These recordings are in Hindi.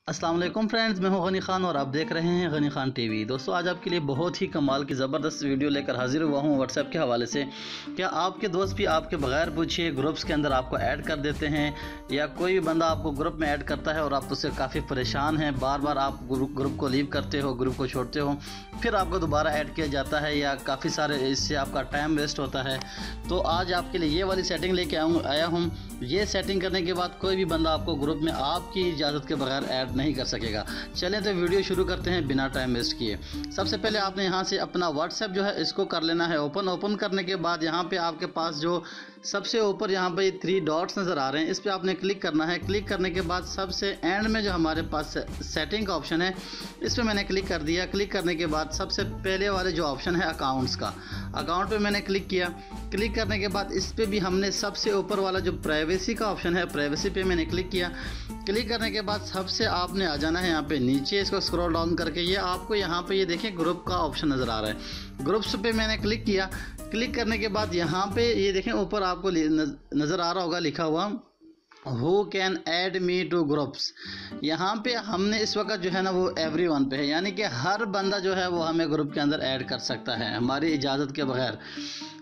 अस्सलाम वालेकुम फ्रेंड्स, मैं हूं गनी खान और आप देख रहे हैं गनी खान टीवी। दोस्तों, आज आपके लिए बहुत ही कमाल की ज़बरदस्त वीडियो लेकर हाजिर हुआ हूं व्हाट्सएप के हवाले से। क्या आपके दोस्त भी आपके बगैर पूछिए ग्रुप्स के अंदर आपको ऐड कर देते हैं, या कोई भी बंदा आपको ग्रुप में ऐड करता है और आप उससे काफ़ी परेशान हैं, बार बार आप ग्रुप को लीव करते हो, ग्रुप को छोड़ते हो, फिर आपको दोबारा ऐड किया जाता है, या काफ़ी सारे इससे आपका टाइम वेस्ट होता है। तो आज आपके लिए ये वाली सेटिंग लेके आया हूँ। ये सेटिंग करने के बाद कोई भी बंदा आपको ग्रुप में आपकी इजाज़त के बगैर ऐड नहीं कर सकेगा। चलें तो वीडियो शुरू करते हैं बिना टाइम वेस्ट किए। सबसे पहले आपने यहाँ से अपना व्हाट्सएप जो है इसको कर लेना है ओपन करने के बाद यहाँ पे आपके पास जो सबसे ऊपर यहाँ पे 3 डॉट्स नज़र आ रहे हैं, इस पर आपने क्लिक करना है। क्लिक करने के बाद सबसे एंड में जो हमारे पास सेटिंग का ऑप्शन है, इस पर मैंने क्लिक कर दिया। क्लिक करने के बाद सबसे पहले वाले जो ऑप्शन है अकाउंट्स का, अकाउंट पे मैंने क्लिक किया। क्लिक करने के बाद इस पर भी हमने सबसे ऊपर वाला जो प्राइवेसी का ऑप्शन है, प्राइवेसी पे मैंने क्लिक किया। क्लिक करने के बाद सबसे आपने आ जाना है यहाँ पे नीचे, इसको स्क्रॉल डाउन करके ये आपको यहाँ पे ये देखें ग्रुप का ऑप्शन नज़र आ रहा है। ग्रुप्स पे मैंने क्लिक किया। क्लिक करने के बाद यहाँ पे ये देखें ऊपर आपको नज़र आ रहा होगा लिखा हुआ who can add me two groups. यहाँ पे हमने इस वक्त जो है ना वो एवरीवन पे है, यानी कि हर बंदा जो है वो हमें ग्रुप के अंदर ऐड कर सकता है हमारी इजाज़त के बगैर।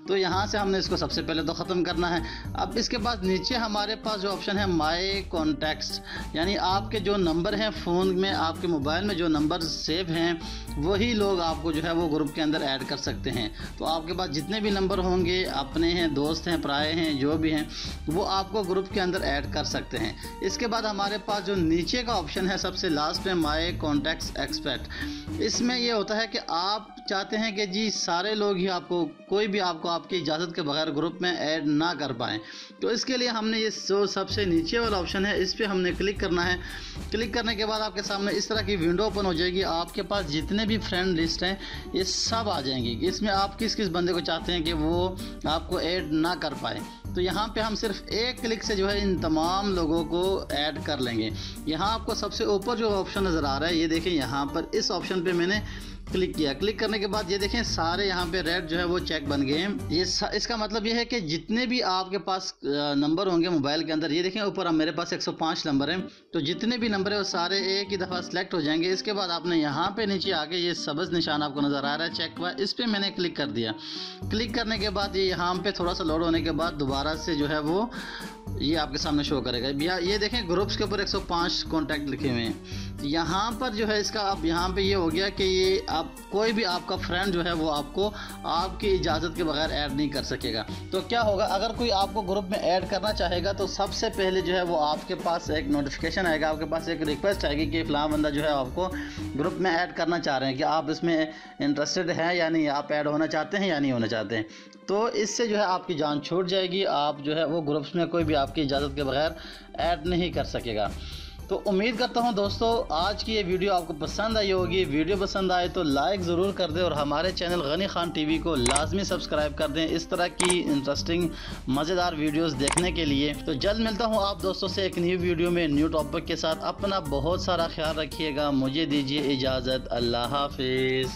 तो यहाँ से हमने इसको सबसे पहले तो ख़त्म करना है। अब इसके बाद नीचे हमारे पास जो ऑप्शन है माय कॉन्टैक्ट्स, यानी आपके जो नंबर हैं फ़ोन में, आपके मोबाइल में जो नंबर सेव हैं वही लोग आपको जो है वो ग्रुप के अंदर ऐड कर सकते हैं। तो आपके पास जितने भी नंबर होंगे, अपने हैं, दोस्त हैं, पराए हैं, जो भी हैं, वो आपको ग्रुप के अंदर ऐड कर सकते हैं। इसके बाद हमारे पास जो नीचे का ऑप्शन है सबसे लास्ट में माय कॉन्टैक्ट्स एक्सपेक्ट, इसमें ये होता है कि आप चाहते हैं कि जी सारे लोग ही आपको, कोई भी आपको आपकी इजाज़त के बगैर ग्रुप में ऐड ना कर पाएँ। तो इसके लिए हमने ये जो सबसे नीचे वाला ऑप्शन है इस पर हमने क्लिक करना है। क्लिक करने के बाद आपके सामने इस तरह की विंडो ओपन हो जाएगी। आपके पास जितने भी फ्रेंड लिस्ट हैं ये सब आ जाएंगी। इसमें आप किस किस बंदे को चाहते हैं कि वो आपको ऐड ना कर पाए, तो यहाँ पे हम सिर्फ एक क्लिक से जो है इन तमाम लोगों को ऐड कर लेंगे। यहाँ आपको सबसे ऊपर जो ऑप्शन नज़र आ रहा है, ये देखें यहाँ पर इस ऑप्शन पे मैंने क्लिक किया। क्लिक करने के बाद ये देखें सारे यहाँ पे रेड जो है वो चेक बन गए हैं। ये इसका मतलब ये है कि जितने भी आपके पास नंबर होंगे मोबाइल के अंदर, ये देखें ऊपर मेरे पास 105 नंबर हैं, तो जितने भी नंबर है वो सारे एक ही दफ़ा सेलेक्ट हो जाएंगे। इसके बाद आपने यहाँ पे नीचे आके ये सब्ज़ निशान आपको नज़र आ रहा है चेक हुआ, इस पर मैंने क्लिक कर दिया। क्लिक करने के बाद ये यहाँ पे थोड़ा सा लोड होने के बाद दोबारा से जो है वो ये आपके सामने शो करेगा। ये देखें ग्रुप्स के ऊपर 105 कॉन्टैक्ट लिखे हुए हैं। यहाँ पर जो है इसका अब यहाँ पे ये हो गया कि ये आप कोई भी आपका फ्रेंड जो है वो आपको आपकी इजाज़त के बगैर ऐड नहीं कर सकेगा। तो क्या होगा, अगर कोई आपको ग्रुप में ऐड करना चाहेगा तो सबसे पहले जो है वो आपके पास एक नोटिफिकेशन आएगा, आपके पास एक रिक्वेस्ट आएगी कि फ़लाँ बंदा जो है आपको ग्रुप में ऐड करना चाह रहे हैं, कि आप इसमें इंटरेस्टेड हैं या नहीं, आप ऐड होना चाहते हैं या नहीं होना चाहते हैं। तो इससे जो है आपकी जान छूट जाएगी, आप जो है वो ग्रुप्स में कोई भी आपकी इजाज़त के बगैर ऐड नहीं कर सकेगा। तो उम्मीद करता हूं दोस्तों आज की ये वीडियो आपको पसंद आई होगी। वीडियो पसंद आए तो लाइक ज़रूर कर दें और हमारे चैनल गनी खान टीवी को लाजमी सब्सक्राइब कर दें इस तरह की इंटरेस्टिंग मज़ेदार वीडियोस देखने के लिए। तो जल्द मिलता हूं आप दोस्तों से एक न्यू वीडियो में न्यू टॉपिक के साथ। अपना बहुत सारा ख्याल रखिएगा। मुझे दीजिए इजाज़त। अल्लाह हाफिज़।